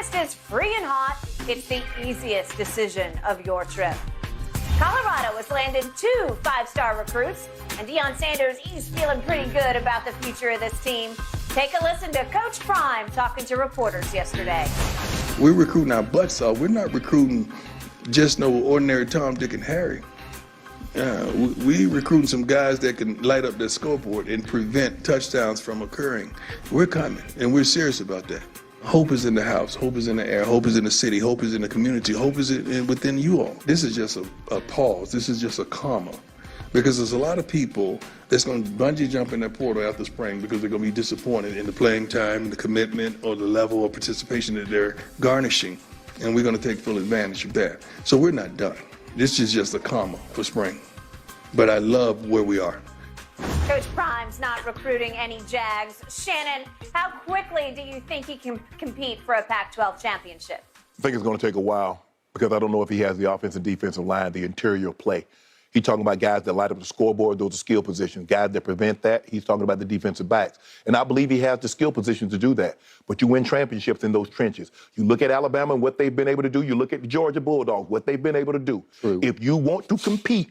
breakfast is free and hot, it's the easiest decision of your trip. Colorado has landed 2 5-star recruits, and Deion Sanders, he's feeling pretty good about the future of this team. Take a listen to Coach Prime talking to reporters yesterday. We're recruiting our butts off. We're not recruiting just no ordinary Tom, Dick, and Harry. We recruiting some guys that can light up their scoreboard and prevent touchdowns from occurring. We're coming, and we're serious about that. Hope is in the house. Hope is in the air. Hope is in the city. Hope is in the community. Hope is within you all. This is just a pause. This is just a comma. Because there's a lot of people that's going to bungee jump in that portal after spring because they're going to be disappointed in the playing time, the commitment, or the level of participation that they're garnishing. And we're going to take full advantage of that. So we're not done. This is just a comma for spring. But I love where we are. Coach Prime's not recruiting any Jags. Shannon, how quickly do you think he can compete for a Pac-12 championship? I think it's going to take a while because I don't know if he has the offensive and defensive line, the interior play. He's talking about guys that light up the scoreboard, those are skill positions. Guys that prevent that, he's talking about the defensive backs. And I believe he has the skill positions to do that. But you win championships in those trenches. You look at Alabama and what they've been able to do. You look at the Georgia Bulldogs, what they've been able to do. True. If you want to compete,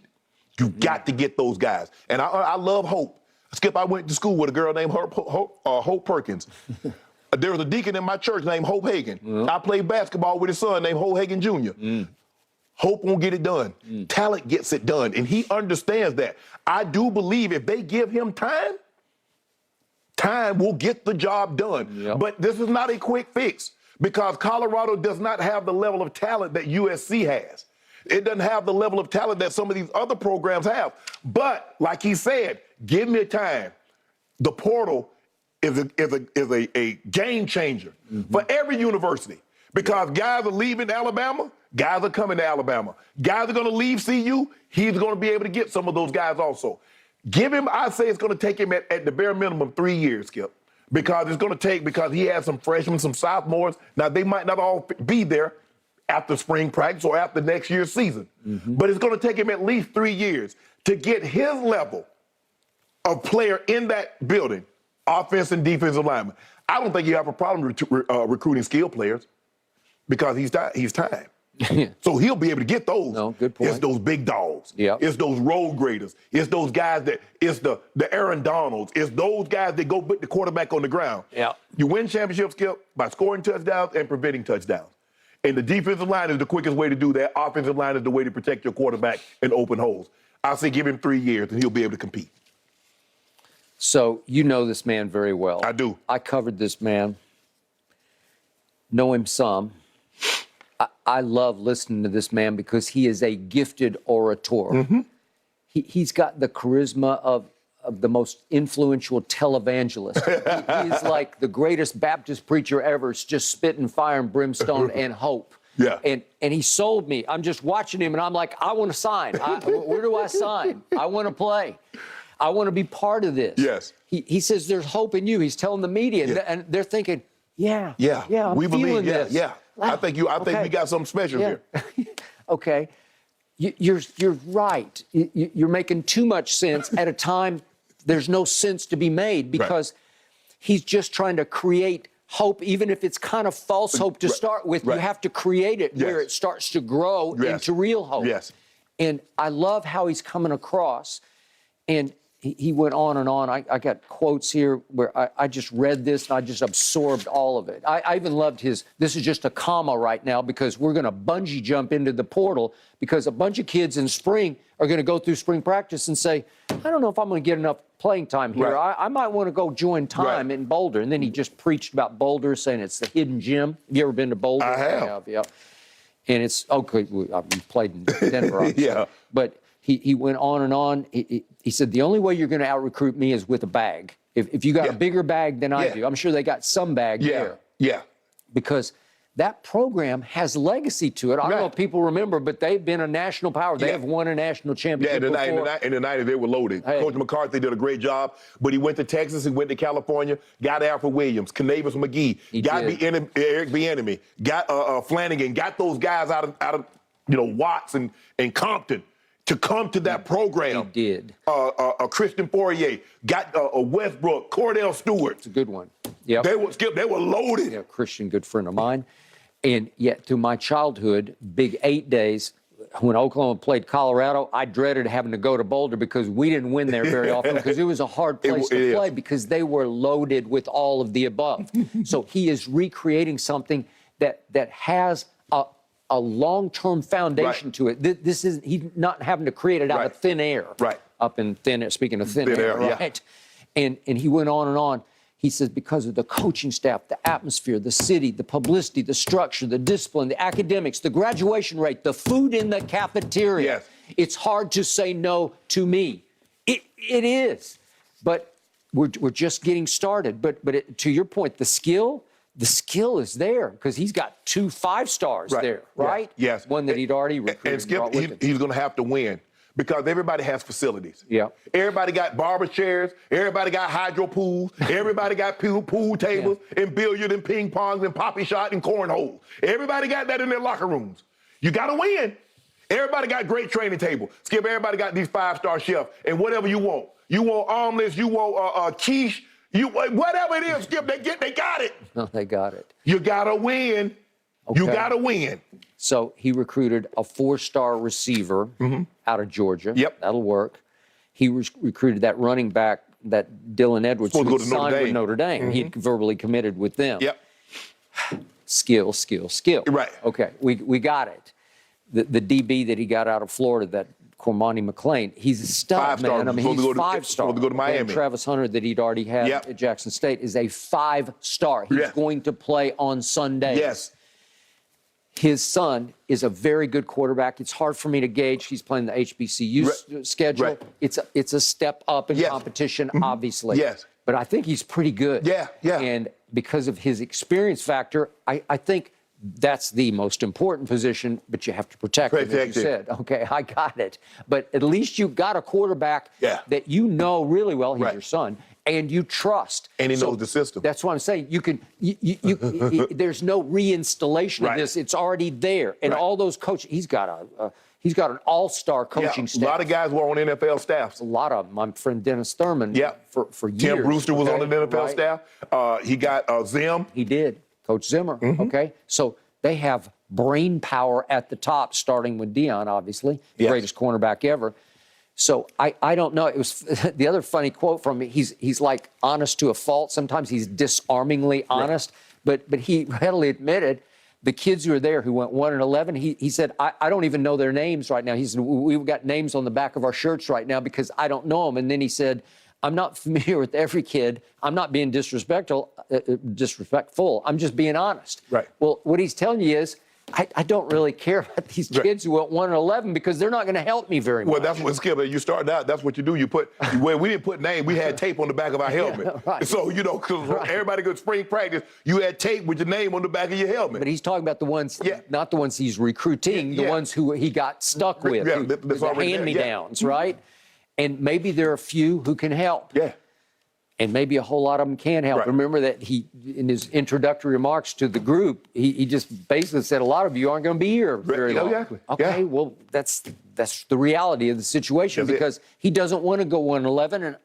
you've got to get those guys. And I love Hope. Skip, I went to school with a girl named Hope Perkins. There was a deacon in my church named Hope Hagan. I played basketball with his son named Hope Hagan Jr. Hope won't get it done. Talent gets it done, and he understands that. I do believe if they give him time, time will get the job done. Yep. But this is not a quick fix because Colorado does not have the level of talent that USC has. It doesn't have the level of talent that some of these other programs have. But like he said, give me time. The portal is a game changer for every university because guys are leaving Alabama, guys are coming to Alabama. Guys are going to leave CU, he's going to be able to get some of those guys also. Give him, I say it's going to take him at the bare minimum 3 years, Skip, because it's going to take, because he has some freshmen, some sophomores. Now, they might not all be there after spring practice or after next year's season. But it's going to take him at least 3 years to get his level of player in that building, offense and defensive lineman. I don't think you have a problem recruiting skill players because he's time. So he'll be able to get those. No, good point. It's those big dogs. Yep. It's those road graders. It's those guys it's the Aaron Donalds. It's those guys that go put the quarterback on the ground. Yep. You win championships, Skip, by scoring touchdowns and preventing touchdowns. And the defensive line is the quickest way to do that. Offensive line is the way to protect your quarterback in open holes. I say give him 3 years and he'll be able to compete. So you know this man very well. I do. I covered this man, know him some. I love listening to this man because he is a gifted orator. He's got the charisma of the most influential televangelist. He's like the greatest Baptist preacher ever. It's just spitting fire and brimstone and hope. Yeah. And he sold me. I'm just watching him, and I'm like, I want to sign. Where do I sign? I want to play. I want to be part of this. Yes. He says there's hope in you. He's telling the media, and they're thinking, yeah, I'm we believe, feeling this. yeah. I think we got something special here. Okay. You're right. You're making too much sense at a time there's no sense to be made because he's just trying to create hope, even if it's kind of false hope to start with. You have to create it where it starts to grow into real hope. Yes. And I love how he's coming across. And he went on and on. I got quotes here where I just read this and I just absorbed all of it. I even loved his, this is just a comma right now because we're going to bungee jump into the portal because a bunch of kids in spring are going to go through spring practice and say, I don't know if I'm going to get enough playing time here. I might want to go join time in Boulder. And then he just preached about Boulder, saying it's the hidden gem. Have you ever been to Boulder? I have. Yeah. And it's, okay, we played in Denver, obviously. But he went on and on. He said, the only way you're going to out-recruit me is with a bag. If you got a bigger bag than I do, I'm sure they got some bag there. Because that program has legacy to it. I don't know if people remember, but they've been a national power. They have won a national championship before. In the 90s, they were loaded. Hey. Coach McCarthy did a great job, but he went to Texas, he went to California, got Alfred Williams, Canavis McGee, got Eric Bieniemy, got Flanagan, got those guys out of Watts and Compton to come to that program. He did. Christian Fourier, got Westbrook, Cordell Stewart. It's a good one. Yeah. They were loaded. Yeah, Christian, good friend of mine. And yet, through my childhood, Big 8 days, when Oklahoma played Colorado, I dreaded having to go to Boulder because we didn't win there very often because it was a hard place to play because they were loaded with all of the above. So he is recreating something that has a long-term foundation to it. This is he's not having to create it out of thin air. Right. Up in thin air, speaking of thin air, right? Yeah. And he went on and on. He says because of the coaching staff, the atmosphere, the city, the publicity, the structure, the discipline, the academics, the graduation rate, the food in the cafeteria. Yes. It's hard to say no to me. It is. But we're just getting started. But to your point, the skill is there because he's got 2 5-stars there, right? Yes. One that he'd already recruited. And Skip, he's going to have to win. Because everybody has facilities. Yeah. Everybody got barber chairs. Everybody got hydro pools. Everybody got pool tables and billiard and ping pongs and poppy shot and cornhole. Everybody got that in their locker rooms. You got to win. Everybody got great training table. Skip, everybody got these 5-star chefs and whatever you want. You want omelets. You want quiche. Whatever it is, Skip, they got it. No, they got it. You got to win. Okay. You got to win. So he recruited a 4-star receiver out of Georgia. Yep. That'll work. He recruited that running back, that Dylan Edwards, who signed with Notre Dame. He'd verbally committed with them. Yep. Skill. Right. Okay, we got it. The DB that he got out of Florida, that Cormani McLean, he's a stud, man. I mean, he's 5-star. Supposed to go to Miami. And Travis Hunter, that he'd already had at Jackson State, is a 5-star. He's going to play on Sundays. Yes. His son is a very good quarterback. It's hard for me to gauge. He's playing the HBCU schedule. Right. It's a step up in competition, obviously. Yes. But I think he's pretty good. Yeah. And because of his experience factor, I think that's the most important position, but you have to protect him, as you said. Okay, I got it. But at least you got a quarterback that you know really well. He's your son. And you trust. And he knows the system. That's what I'm saying. You can, there's no reinstallation of this. It's already there. And all those coaches, he's got an all-star coaching staff. A lot of guys were on NFL staffs. A lot of them. My friend Dennis Thurman for years. Tim Brewster was on the NFL staff. He got Zim. He did. Coach Zimmer, okay? So they have brain power at the top, starting with Deion, obviously, greatest cornerback ever. So I don't know. It was the other funny quote from me. He's like honest to a fault. Sometimes he's disarmingly honest, but he readily admitted the kids who are there who went 1-11. He said, I don't even know their names right now. He said, we've got names on the back of our shirts right now because I don't know them. And then he said, I'm not familiar with every kid. I'm not being disrespectful. I'm just being honest. Right. Well, what he's telling you is, I don't really care about these kids who went 1-11 because they're not going to help me very much. Well, that's what, Skip, you started out, that's what you do. You put, well, we didn't put names, we had tape on the back of our helmet. So, cause everybody goes spring practice, you had tape with your name on the back of your helmet. But he's talking about the ones, not the ones he's recruiting, the ones who he got stuck with, the hand-me-downs, right? And maybe there are a few who can help. Yeah. And maybe a whole lot of them can help. Right. Remember that he, in his introductory remarks to the group, he just basically said, a lot of you aren't going to be here very long. Exactly. Okay, well, that's the reality of the situation because he doesn't want to go 1-11, and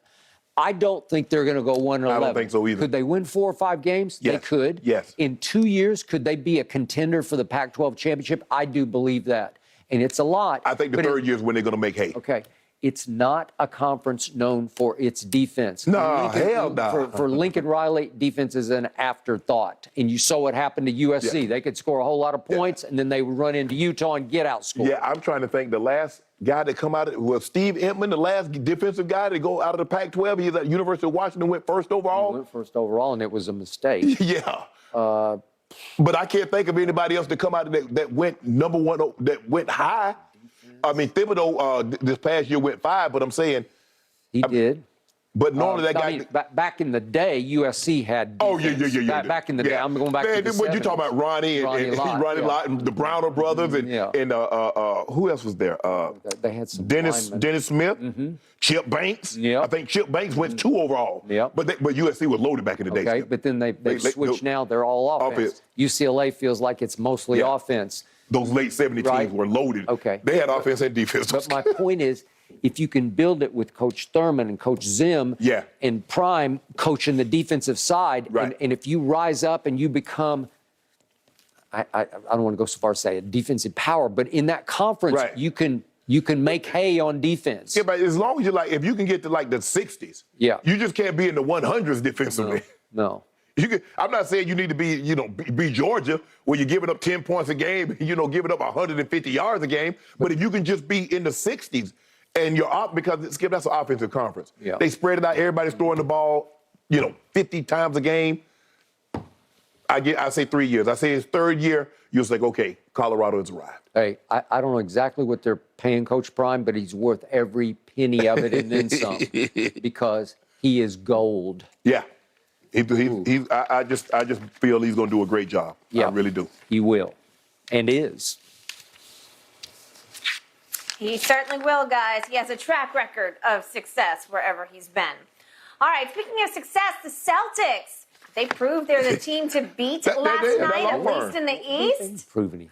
I don't think they're going to go 1-11. I don't think so either. Could they win 4 or 5 games? Yes. They could. Yes. In 2 years, could they be a contender for the Pac-12 championship? I do believe that. And it's a lot. I think the third year is when they're going to make hay. Okay. It's not a conference known for its defense. No, hell no. For Lincoln Riley, defense is an afterthought. And you saw what happened to USC. They could score a whole lot of points, and then they would run into Utah and get outscored. Yeah, I'm trying to think. The last guy that come out was Steve Entman, the last defensive guy to go out of the Pac-12. He's at University of Washington, went first overall. He went first overall, and it was a mistake. Yeah. But I can't think of anybody else to come out of that went number one, that went high. I mean, Thibodeau this past year went 5, but I'm saying he did. But normally that guy. Back in the day, USC had defense. Yeah. Back in the day, I'm going back to the 70s. What you talking about, Ronnie Lott, and the Browner brothers, and who else was there? They had some Dennis Smith, Chip Banks. I think Chip Banks went 2 overall. But USC was loaded back in the day. Okay, but then they switched now. They're all offense. UCLA feels like it's mostly offense. Those late 70 teams were loaded. Okay. They had offense and defense. But my point is, if you can build it with Coach Thurman and Coach Zim and Prime coaching the defensive side, and if you rise up and you become I don't want to go so far as to say a defensive power, but in that conference, Right. you can make hay on defense. Yeah, but as long as you if you can get to like the 60s, Yeah. you just can't be in the 100s defensively. No. I'm not saying you need to be Georgia where you're giving up 10 points a game, giving up 150 yards a game. But if you can just be in the 60s and you're up, because Skip, that's an offensive conference. Yeah. They spread it out. Everybody's throwing the ball, 50 times a game. I say 3 years. I say his third year, you'll say, okay, Colorado has arrived. Hey, I don't know exactly what they're paying Coach Prime, but he's worth every penny of it and then some because he is gold. Yeah. I just feel he's going to do a great job. Yeah. I really do. He will and is. He certainly will, guys. He has a track record of success wherever he's been. All right, speaking of success, the Celtics, they proved they're the team to beat last night, at least in the East. Proven